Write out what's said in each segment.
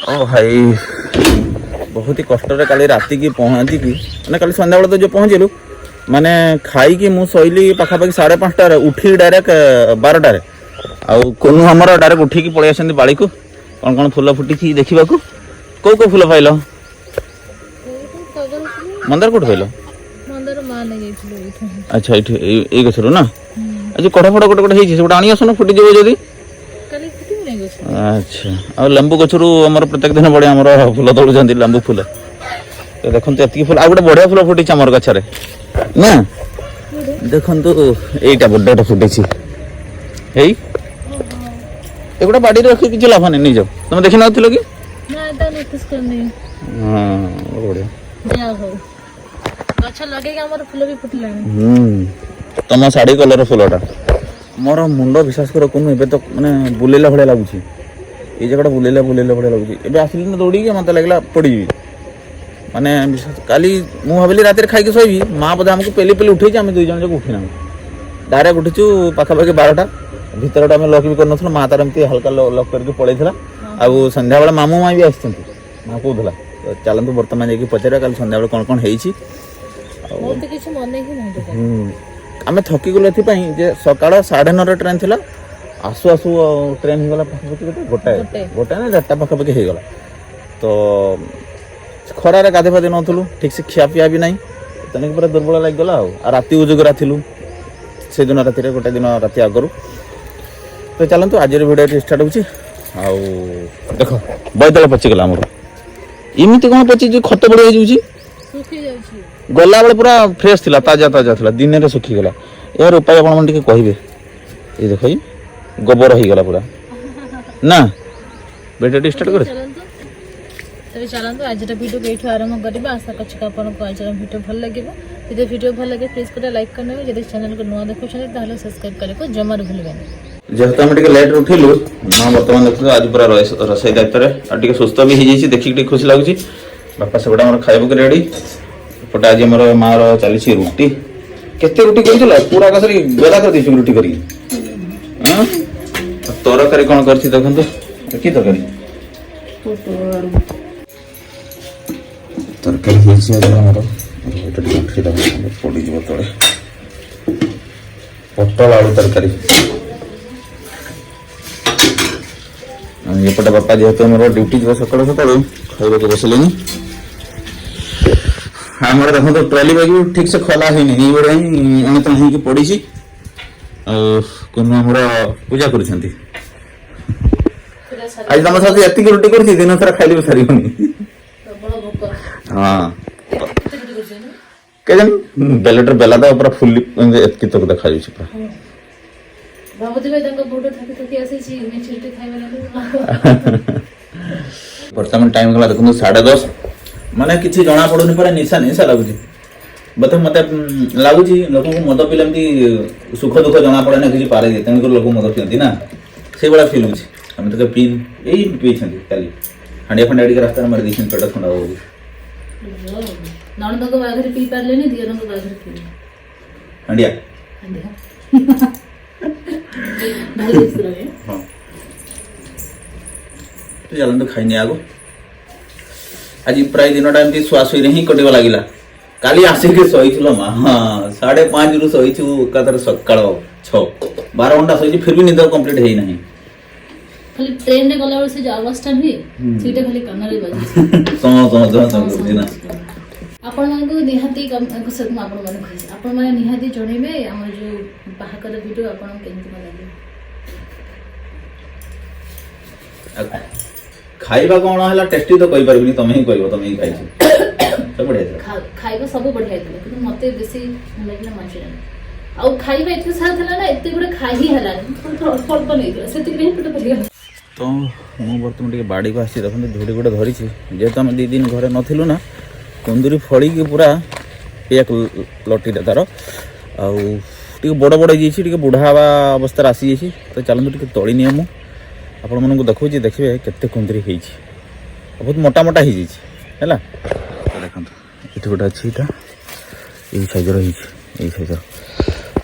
ओ भाई बहुत ही कष्ट काली राति की पहुँची कि मैंने कल संध्या बेले तो जो पहुँचलु माने खाई कि मुझ शैली पाखापाखि 5:30 उठी डायरेक्ट 12टार आनु आमर डायरेक्ट उठिकी पलि आसती बाड़ी को कौन कौन फुल फुटी देखा कौ कौ full pile Mandar Kaut pile अच्छा ये गचर ना आज कड़ा फड़ा गोटे गोटे गोटे आनी आसन फुटी जाव जदि अच्छा आ लेंबू गचर आम प्रत्येक दिन बड़े आम फुल तोड़ुं लेंबू फुल तो देखो ये फुल आ गए बढ़िया फुल फुटी आम गछरे ना देखु यहीटा बड़ा फुटी एगुटा बाड़ी रखी किसी लाभ नहीं नहीं जाओ तुम देखी ना कि तुम शाढ़ी कलर फुलटा मोर मुंड विश्वास कर कौन तो मैंने बुलेला भाया लगुच ये जगह बुलेला बुलेला भाया लगुच आसिली ना दौड़ी मत लगला पड़ी माने काली मु भाविली रात खाई शोबी माँ बोधे आमको पेली पेली उठे आम दुई जन जाक उठिना डायरेक्ट उठीचु पाखापाखि 12टा भर आम लक भी कर माँ तार एमती हल्का लक करके पलैला आउ संध्या बेले मामू माँ भी आसी माँ कहला चलतु बर्तमान जाकि पचार कल संध्या बेले कौन कौन आम थकी गलु ये सकाल 9:30 ट्रेन थी आसु आसु ट्रेन होगा पाखापाखि गोटाए गोटाए ना 4टा पाखापाखि होगला तो खरारे गाधे फाधे नथुलु ठीक से खिया पिया भी नहीं तेणुक पूरा दुर्बल लगिगला राति उजुगरा थिलु से दिन राति गोटे दिन राति आगरू तो चलतु आज भिडियो स्टार्ट होची आउ देख बैतल पचिगला आमर इमिति कौन पची जो खत बड़ी हो गला बेले पूरा फ्रेश थिला ताजा ताजा थिला दिन में सुखीगला यार उपाय आपण टे कहे ये देख गोबर हो गला पूरा ना भिडियो स्टार्ट कर तो चलते आज वीडियो ये आरंभ करवा आशा कर आपको आज वीडियो भल लगे जब वीडियो भल लगे प्लीज गोटे लाइक करने जब चैनल को नुआ देखुं सब्सक्राइब करने जमा भूलें जेहेतु आम लेट उठिलु माँ बर्तमान देख आज पूरा रोसई दायित्व टे सुस्थ भी हो देखिए खुशी लगुच बापा से खाइबा रेडी पटे आज आम माँ चली रुटी केते रुटी कर पूरा आकाश गदा कर दी रुटी कर तरकारी कौन कर देखो कि तरकारी पड़ी तले पटल आलू तरकारी एपटे बापा जेहेतु आम ड्यूटी जा सकाल सकाल खाइबा बसले आम देखो तो ट्रॉली बैग भी ठीक से खोला है नहीं पड़ी आमर पूजा कर आज तुम साथ ये रुटी कर दिन सारा खाइले भी सारी हाँ क्या बेलेटर बेला था पूरा फुल्ली एतकी तक देखा बर्तमान टाइम गला देखो 10:30 माने किसी जना पड़ुनी पर निशा निशा लगुच बता मत लगुच लोक मद पीले सुख दुख जना पड़े ना किसी पारे तेणुक लोक मद पीती ना से भाया फिल हो आम तो पी यही पी कल हांडिया फंडिया टी रास्ता मारी दी पेट थंडा हो नणंद बाघरे पी पारे दियर बाघरे पी हांडिया तो चलते खाई आगो आज प्राय दिन टाइम शुआशुई ही कटवा लगे काली आसिक शहील माँ हाँ 5:30 रु शहीचु सका 6-12 घंटा शही फिर भी निद कंप्लीट है ना खाली ट्रेन रे गला से जो आवाज टा भी सीटे खाली कान रे बाजी सम ना आपण मन को निहाती को सब आपण मन कहै आपण मन निहाती जणेबे हमर जो बाहाकर वीडियो आपण केनती लागे खाइबा कौन है टेस्टी तो कहि परबिनी तमे ही कहबो तमे ही खाइछ सब बढ़िया खाइबा सब बढ़िया है लेकिन मते बेसी लागला मंचूरियन आ खाइबा इतने सारा थला ना इतने बड़े खाइ ही हला अल्प नहीं सेति पे पेट भरिया तो मु बर्तमान टे बाड़ी को आसी देखो झोड़ी गोटे धरी जेहेतु आम 2 दिन घरे नथिलु ना कुंदूरी फड़ी की पूरा एक लटी तार आउ बड़ बड़ हो बुढ़ा हवा अवस्था आसी जाइए तो चलते टे तली नि मु आपण मन देखो देखिए केते कुंदरी हो बहुत मोटा मोटा हो जाए देखो ये गोटे अच्छी यही साइज रही साइज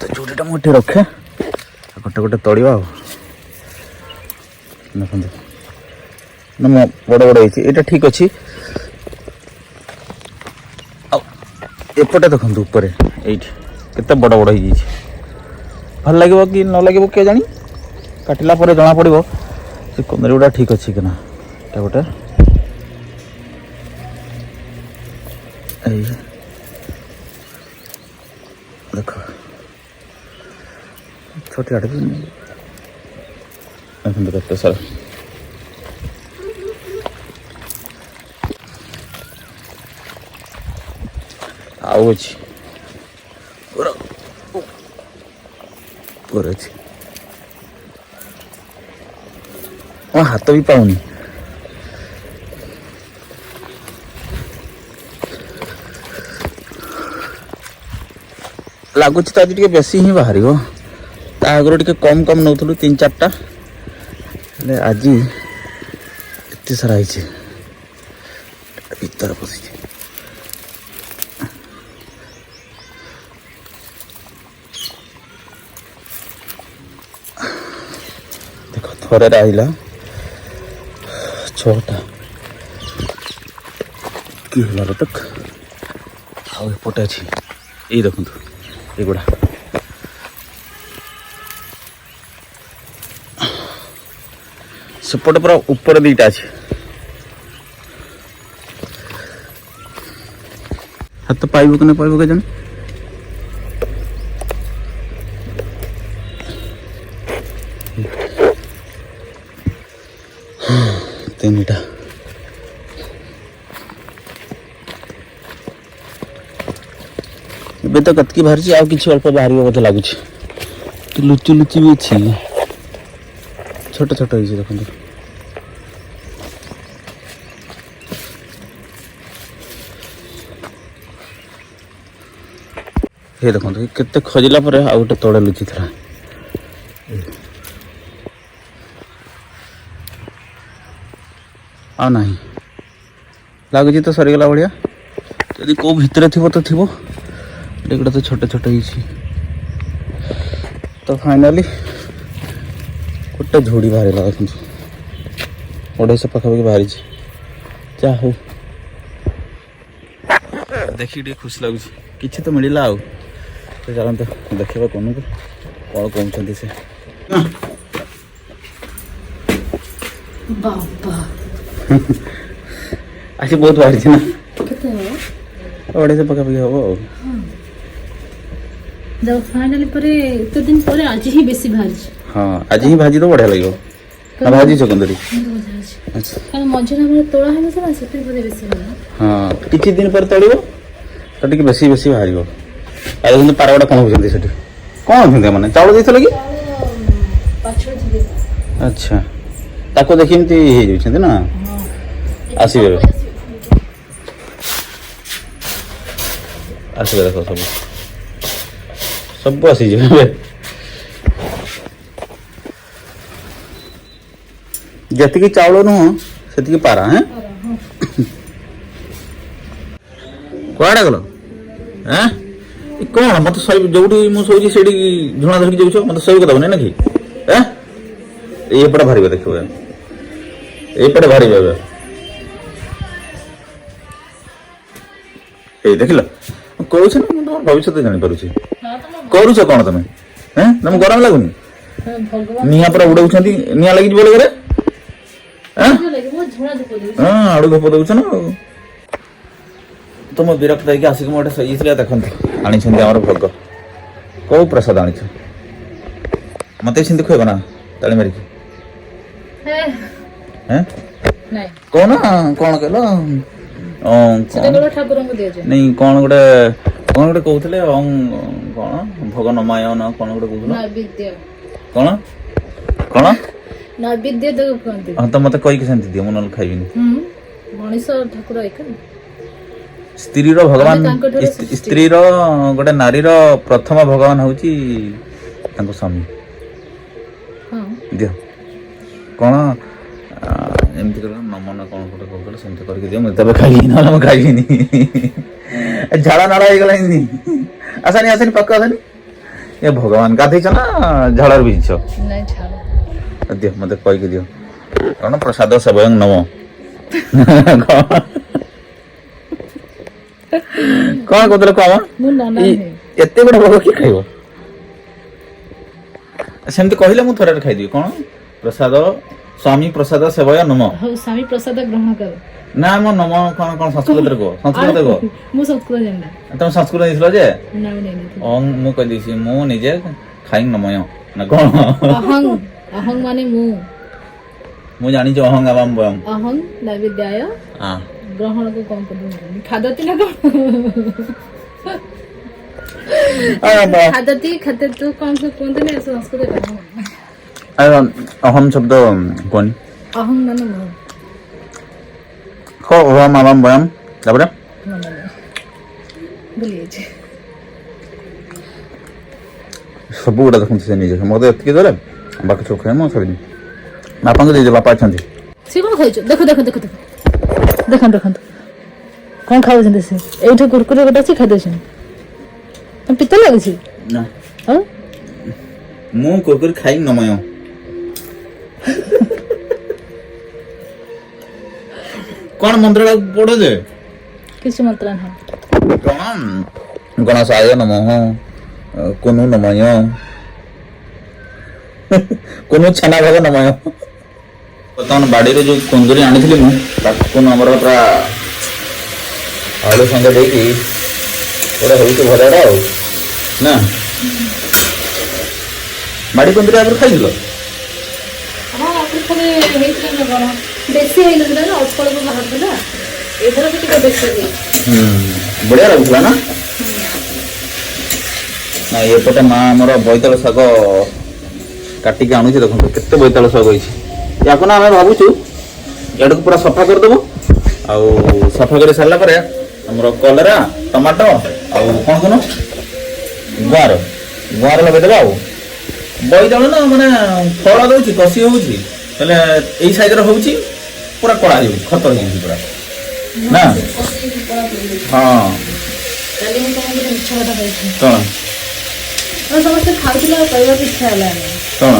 तो चूड़ीटा मुझे रखे गोटे गोटे तड़वा देखो ना बड़ बड़ होती ये ठीक अच्छी एपटे देखो ऊपर ये केते बड़ बड़ हो भल लगे कि न लगे किए जानी काटिला जना पड़ो से कुंदरी गुड़ा ठीक अच्छी कि ना गोटे देख छोटे भी देखते सर आओ हाथ भी पाऊनी लगुच तो आज टे बेसी ही बाहर आगर टे कम कम नौ 3-4टा आज एत सारा भीतर पशि देख थरे आइला 6टा कि तक आउटे अच्छी ये देखु एगुड़ा सेपटे पूरा ऊपर 2टा अच्छे हाथ पाइब कि नहीं पाइब के जाने तीनटा ଏବେ ତ କତକି ବାହାରିଛି ଆଉ କିଛି ଅଳ୍ପ ବାହାରିବ ବୋଧେ ଲାଗୁଛି ଲୁଚି ଲୁଚି ବି ଅଛି ଛୋଟ ଛୋଟ ହେଇଛି ଦେଖନ୍ତୁ ये देखो केते खोजला पर आ गोटे तले लुचि था आ नहीं लगुच तो सरीगला भाया यदि कौ भितर थी तो थी एगुड़ा तो छोटे छोटे ही तो फाइनाली गोटे झोड़ी बाहर देखो 250 पाखापाखि बाहरी जा हो देखिए खुश लगुच किसी तो मिलला आ चलते देखा कौन कौन कहते से आज बहुत बाहरी ना 250 पाखापाखि हम जब फाइनली परे इतने दिन परे आज ही बेसी भाजी हाँ आज ही भाजी तो बढ़िया लगे भाजी चकंदरी अच्छा कारण मझे हमर तोड़ा है ना सेते बदे बेसी होला हाँ किछि दिन पर तळिबो तो टिके बेसी बेसी बाहरिबो आ देखो पारवडा कोन होजंती सेठी कोन होजंती माने चावल देइथले कि पाछो दिबे अच्छा ताको देखिमती हे जइछंती ना आसीबे आसीबे देखो सब सब आसी जेबे जति चावल नुह से पारा हैं कड़ा गल हैं कौन मत जो मुझे से झुणा धरिक जाऊँ मत शोक दबन ना कि एपटे बाहर देख एपटे बाहर देख कौच ना भविष्य जापर करुच कौन तुम हैं तुम गरम लगुनि निआ पूरा उड़ाऊँ निआ लगी बोले हाँ आड़ू धूप दौच ना तुम विरक्त होगी आसिक मोटे सही देखते आनी भोग कौ प्रसाद आनी मत खुएब ना ताली मारिकी कौन कौन कहल नहीं कौन गोटे कहते कौन भोग नमायन कौन गोटे कहते कौन कौन नैवेद्य कहते हाँ तो मत कहीकि सेमती दियो मुझे खाइबिनी मनीष ठाकुर एक स्त्री भगवान स्त्री गोटे नारी प्रथम भगवान हूँ स्वामी दियो कौन एमती कर नमन कौन गोटे कहते सेमती करके दियो मुझे खाइबी ना खाइबी झाड़ा नाड़ा हो गला आसानी आसानी पक्का आसानी ये भगवान गाधेच ना झाड़ बीच दियो मत कहीकि दियो କ'ଣ ପ୍ରସାଦ ସେବୟଂ ନମ କ'ଣ କହୁଥିଲେ କମ ମୁଁ ନନା ଏତେ ବଡ଼ ଭୋଗ କିଏ ଖାଇବ? ସେମିତି କହିଲେ ମୁଁ ଥରେ ଖାଇଦେବି। କ'ଣ ପ୍ରସାଦ ସ୍ୱାମୀ ପ୍ରସାଦ ସେବୟ ନମ। ହଉ ସ୍ୱାମୀ ପ୍ରସାଦ ଗ୍ରହଣ କର। ନା ମୋ ନମ କ'ଣ କ'ଣ ସଂସ୍କୃତରେ କୁହ, ସଂସ୍କୃତରେ କୁହ। ମୁଁ ସଂସ୍କୃତ ଜାଣିନା। ତମେ ସଂସ୍କୃତ ଦେଇଥିଲ ଯେ ନା ମୁଁ ନେଇନଥିଲି। ମୁଁ କହିଦେଇଛି ମୁଁ ନିଜେ ଖାଇ ନମୟ ନା କ'ଣ? ଅହଂ ଅହଂ ମାନେ ମୁଁ ଜାଣିଛି ଅହଂ ଆବାମ ବୟମ। ଅହଂ ନୈବେଦ୍ୟାୟ ହଁ ଗ୍ରହଣକୁ କଣ କରୁଛନ୍ତି ଖାଦତି ନା କ'ଣ? ଖାଦତି ଖାଦ୍ୟତୁ କ'ଣ ସବୁ କୁହନ୍ତିନି ସଂସ୍କୃତ ଅହମ ଶବ୍ଦ କୁହନି। ଅହଂ ମାନେ ମୁଁ ଅହମ ଆବାମ ବୟମ ତାପରେ ଭୁଲି ଯାଇଛି। ସବୁ ଗୁଡ଼ା ଦେଖନ୍ତୁ ସେ ନିଜେ ମତେ ଏତିକି ଦେଲେ ବାକି ସବୁ ଖାଇ ମୁଁ ଛାଡ଼ିବି। ବାପାଙ୍କୁ ଦେଇଦେ, ବାପା ଅଛନ୍ତି। ସେ କ'ଣ ଖାଇଛୁ? ଦେଖ ଦେଖ ଦେଖ ଦେଖ ଦେଖନ୍ତୁ ଦେଖନ୍ତୁ କ'ଣ ଖାଉଛନ୍ତି ସେ। ଏଇଠି କୁରକୁରେ ଗୋଟେ ଅଛି ଖାଇଦେଉଛନ୍ତି। ପିତା ଲାଗୁଛି ନା ଆଉ ମୁଁ କୁରକୁରି ଖାଇ ନମୟ। କ'ଣ ମନ୍ତ୍ରଟା ପଢ ଯେ? କିଛି ମନ୍ତ୍ର ନାହିଁ। କ'ଣ ଗଣେଶାୟ ନମଃ କୁନୁ ନମୟ କୁନୁ ଛେନା ଭାଗ ନମୟ। ବର୍ତ୍ତମାନ ବାଡ଼ିରେ ଯୋଉ କୁନ୍ଦୁରି ଆଣିଥିଲି ମୁଁ ତାକୁ ଆମର ପୁରା ଆଳୁ ସାଙ୍ଗେ ଦେଇକି ଗୋଟେ ହେଉଛି ଭଜାଟା ଆଉ ନା। ବାଡ଼ି କୁନ୍ଦୁରି ଆଗରୁ ଖାଇଥିଲ? ହଁ ଆଗରୁ ଥରେ ହେଇଥିଲା ନା କ'ଣ, ବେଶୀ ହେଇନଥିଲା ନା, ଅଳ୍ପ ଅଳ୍ପ ବାହାରୁଥିଲା। ଏଥର ବି ଟିକେ ବେଶୀ ହେଇଛି। ବଢ଼ିଆ ଲାଗୁଥିଲା ନା। ନା ଏପଟେ ମା ଆମର ବୋଇତାଳୁ ଶାଗ କାଟିକି ଆଣୁଛି। ଦେଖନ୍ତୁ କେତେ ବୋଇତାଳୁ ଶାଗ ହେଇଛି। ୟାକୁ ନା ଆମେ ଭାବୁଛୁ ଏଆଡ଼କୁ ପୁରା ସଫା କରିଦେବୁ। ଆଉ ସଫା କରି ସାରିଲା ପରେ ଆମର କଲରା ଟମାଟୋ ଆଉ କ'ଣ କ'ଣ ଗୁଆଁର ଲଗେଇଦେବା। ଆଉ ବୋଇତାଳୁ ନା ମାନେ ଫଳ ଦେଉଛି, କଷି ହେଉଛି, ହେଲେ ଏଇ ସାଇଜ୍ର ହେଉଛି, ପୁରା କଳା ହେଇଯାଉଛି, ଖତ ହେଇଯାଉଛି ପୁରା ନା। ହଁ କାଲି ମୁଁ ତମକୁ ଗୋଟେ ମିଛ କଥା କହିଥିଲି। କ'ଣ ସମସ୍ତେ ଖାଉଥିଲେ ଆଉ କହିବାକୁ ଇଚ୍ଛା ହେଲାନି। କ'ଣ?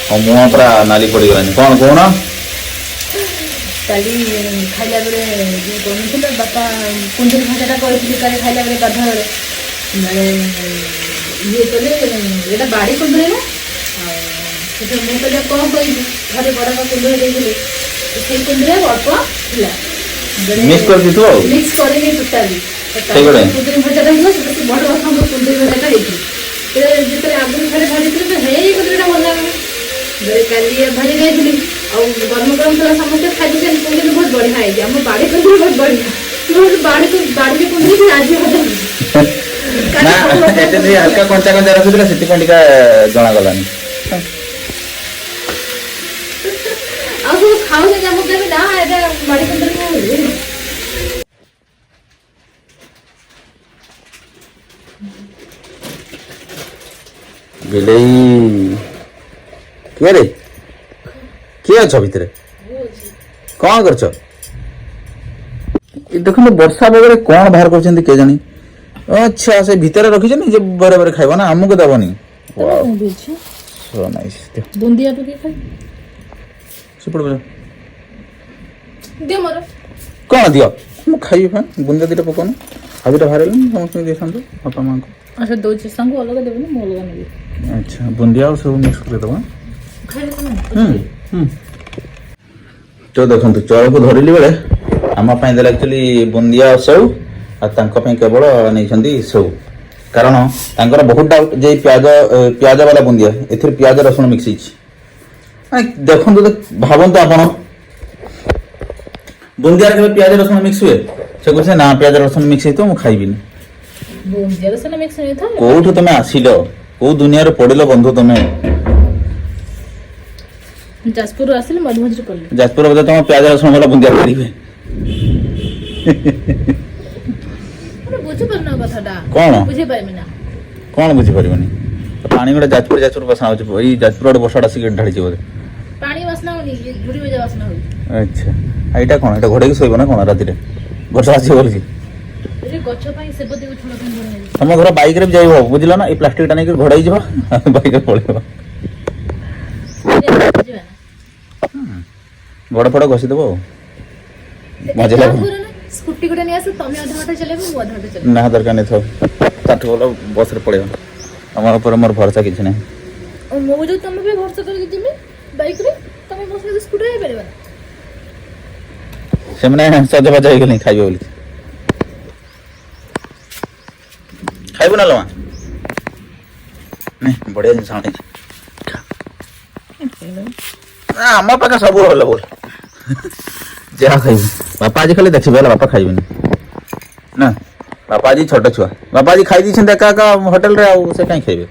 ହଁ ମୁହଁ ପୁରା ନାଲି ପଡ଼ିଗଲାଣି। କ'ଣ କହୁନ? କାଲି ଖାଇଲା ବେଳେ ଯେଉଁ ବନୁଥିଲେ ବାପା କୁନ୍ଦୁରି ଭଜାଟା କହିଥିଲି କାଲି ଖାଇଲା ବେଳେ ଗାଧୁଆବେଳେ ମାନେ ଇଏ କଲେ ଏଇଟା ବାଡ଼ି କୁନ୍ଦୁରି ନା। ଆଉ ସେଠି ମୁଁ କହିଲେ କ'ଣ କହିବି, ଘରେ ବଡ଼ ବାପା କୁନ୍ଦୁରି ଦେଇଥିଲେ, ସେଇ କୁନ୍ଦୁରି ଅଳ୍ପ ଥିଲା, ମିକ୍ସ କରିଦେଇଥିବ ଆଉ। ମିକ୍ସ କରିକି ଟୋଟାଲି ସେଇଭଳିଆ କୁନ୍ଦୁରି ଭଜାଟା ହେଇଥିଲା। ସେଟା ସେ ବଡ଼ ବାପାଙ୍କ କୁନ୍ଦୁରି ଭଜାଟା ହେଇଥିଲା। ଯେତେବେଳେ ଆଗରୁ ଥରେ ଭାଜିଥିଲେ ହେଇ କୁନ୍ଦୁରିଟା ଭଲ ଲାଗୁନି। କାଲି ଭାଜି ଯାଇଥିଲି ଆଉ ଗରମ ଗରମ ଥିଲା, ସମସ୍ତେ ଖାଇଦେଇଛନ୍ତି, କୁନ୍ଦୁରି ବହୁତ ବଢ଼ିଆ ହେଇଛି। ଆମ ବାଡ଼ି କୁନ୍ଦୁରି ବହୁତ ବଢ଼ିଆ। ବାଡ଼ିରେ କୁନ୍ଦୁରି ଆଜି ଭଜା ନା ଏତେ ହାଲକା କଞ୍ଚା କଞ୍ଚା ରଖିଥିଲା, ସେଥିପାଇଁ ଟିକେ ଜଣାଗଲାନି। ଆଉ ସବୁ ଖାଉଛନ୍ତି ଆମକୁ ଦେବି ନା ଏଇଟା ବାଡ଼ି କୁନ୍ଦୁରି ଖାଉ। ବିଲେଇ କିଏ ରେ? କିଏ ଅଛ ଭିତରେ? କ'ଣ କରୁଛ? ଦେଖନ୍ତୁ ବର୍ଷା ପାଗରେ କ'ଣ ବାହାର କରିଛନ୍ତି କେଜାଣି। ଆଚ୍ଛା ସେ ଭିତରେ ରଖିଛନ୍ତି ଯେ ବରେ ବରେ ଖାଇବ ନା, ଆମକୁ ଦେବନି। ବୁନ୍ଦିଆ ପକେଇ ଖାଇ କ'ଣ ଦିଅ? ମୁଁ ଖାଇବି ପା। ବୁନ୍ଦିଆ ଦିଟା ପକାଉନ। ଆଉ ଦୁଇଟା ବାହାରିଲାନି, ସମସ୍ତଙ୍କୁ ଦେଇଥାନ୍ତୁ ବାପା ମାଆଙ୍କୁ। ଆଚ୍ଛା ଦଉଛି ସାଙ୍ଗକୁ ଅଲଗା ଦେବେନି, ମୁଁ ଅଲଗା ନେବି। ଆଚ୍ଛା ବୁନ୍ଦିଆ ଆଉ ସବୁ ମିକ୍ସ କରିଦେବା। ତ ଦେଖନ୍ତୁ ଚଳକୁ ଧରିଲି ବେଳେ ଆମ ପାଇଁ ଦେଲେ ଆକ୍ଚୁଆଲି ବୁନ୍ଦିଆ ସେଉ, ଆଉ ତାଙ୍କ ପାଇଁ କେବଳ ନେଇଛନ୍ତି ସେଉ। କାରଣ ତାଙ୍କର ବହୁତ ଡାଉଟ୍ ଯେ ପିଆଜ ବାଲା ବୁନ୍ଦିଆ, ଏଥିରେ ପିଆଜ ରସୁଣ ମିକ୍ସ ହେଇଛି। ଦେଖନ୍ତୁ ଭାବନ୍ତୁ ଆପଣ ବୁନ୍ଦିଆରେ କେବେ ପିଆଜ ରସୁଣ ମିକ୍ସ ହୁଏ? ସେ କହୁছে ନା ପିଆଜ ରସୁଣ ମିକ୍ସ ହେଇଥିବ ମୁଁ ଖାଇବିନି। କୋଉଠୁ ତମେ ଆସିଲ, କୋଉ ଦୁନିଆରେ ପଡିଲ ବନ୍ଧୁ ତମେ? ଯାଜପୁର ଆସିଲେ ମୟୂରଭଞ୍ଜରେ ପଡିଲେ। ଯାଜପୁର ବୋଧେ ତମ ପିଆଜ ରସୁଣ ବାଲା ବୁନ୍ଦିଆ କରିବେ। ବୁଝିପାରୁନ କଥାଟା? କ'ଣ ବୁଝିପାରିବି ନା? କ'ଣ ବୁଝିପାରିବନି? ପାଣି ଗୋଟେ ଯାଜପୁର ବାସ୍ନା ହଉଛି। ଏଇ ଯାଜପୁର ଗୋଟେ ବର୍ଷାଟା ଆସିକି ଢାଳିଛି ବୋଧେ। ପାଣି ବାସ୍ନା ହଉନି, ଝୁଡ଼ି ଭଜା ବାସ୍ନା ହଉଛି। ଆଚ୍ଛା ଏଇଟା କ'ଣ? ଏଇଟା ଘୋଡ଼େଇକି ଶୋଇବ ନା କ'ଣ ରାତିରେ? ବର୍ଷା ଆସିବ ବୋଲିକି ଗଛ ପାଇଁ ସେବତୀ ଗଛ ଲଗେଇ ତମ ଘର ବାଇକରେ ବି ଯାଇବ, ବୁଝିଲ ନା? ଏଇ ପ୍ଲାଷ୍ଟିକଟା ନେଇକି ଘୋଡ଼େଇ ଯିବ, ବାଇକରେ ପଳେଇବ। ଯିବା ନା ଗୋଡ଼ ଫଡ଼ ଘଷି ଦେବ ଆଉ ମଜା ଲାଗିବ ସ୍କୁଟି ଗୋଟେ ନେଇ ଆସ ତମେ ଅଧା ଘଣ୍ଟା ଚଲେଇବ ମୁଁ ଅଧା ଘଣ୍ଟା ଚଲେଇବି ନା ଦରକାର ନାହିଁ ଥାଉ ତାଠୁ ଭଲ ବସ୍ରେ ପଳେଇବ ତମର ଉପରେ ମୋର ଭରସା କିଛି ନାହିଁ ଆଉ ମୁଁ ଯୋଉ ତମେ ବି ଭରସା କରିକି ଯିବି ବାଇକରେ ତମେ ମୋ ସହିତ ସ୍କୁଟି ଯାଇପାରିବ ନା ସେମାନେ ସଜବାଜ ହେଇଗଲେଣି ଖାଇବେ ବୋଲି ଖାଇବୁ ନା ଲମା ବଢିଆ ଜିନିଷ ଆଣିଛି ଆମ ପାଖେ ସବୁ ଭଲ ବୋଲ ଯାହା ଖାଇବୁ ବାପା ଆଜି ଖାଲି ଦେଖିବେ ହେଲା ବାପା ଖାଇବେନି ନା ବାପା ଆଜି ଛୋଟ ଛୁଆ ବାପା ଆଜି ଖାଇ ଦେଇଛନ୍ତି ଏକା ଏକା ହୋଟେଲରେ ଆଉ ସେ କାହିଁ ଖାଇବେ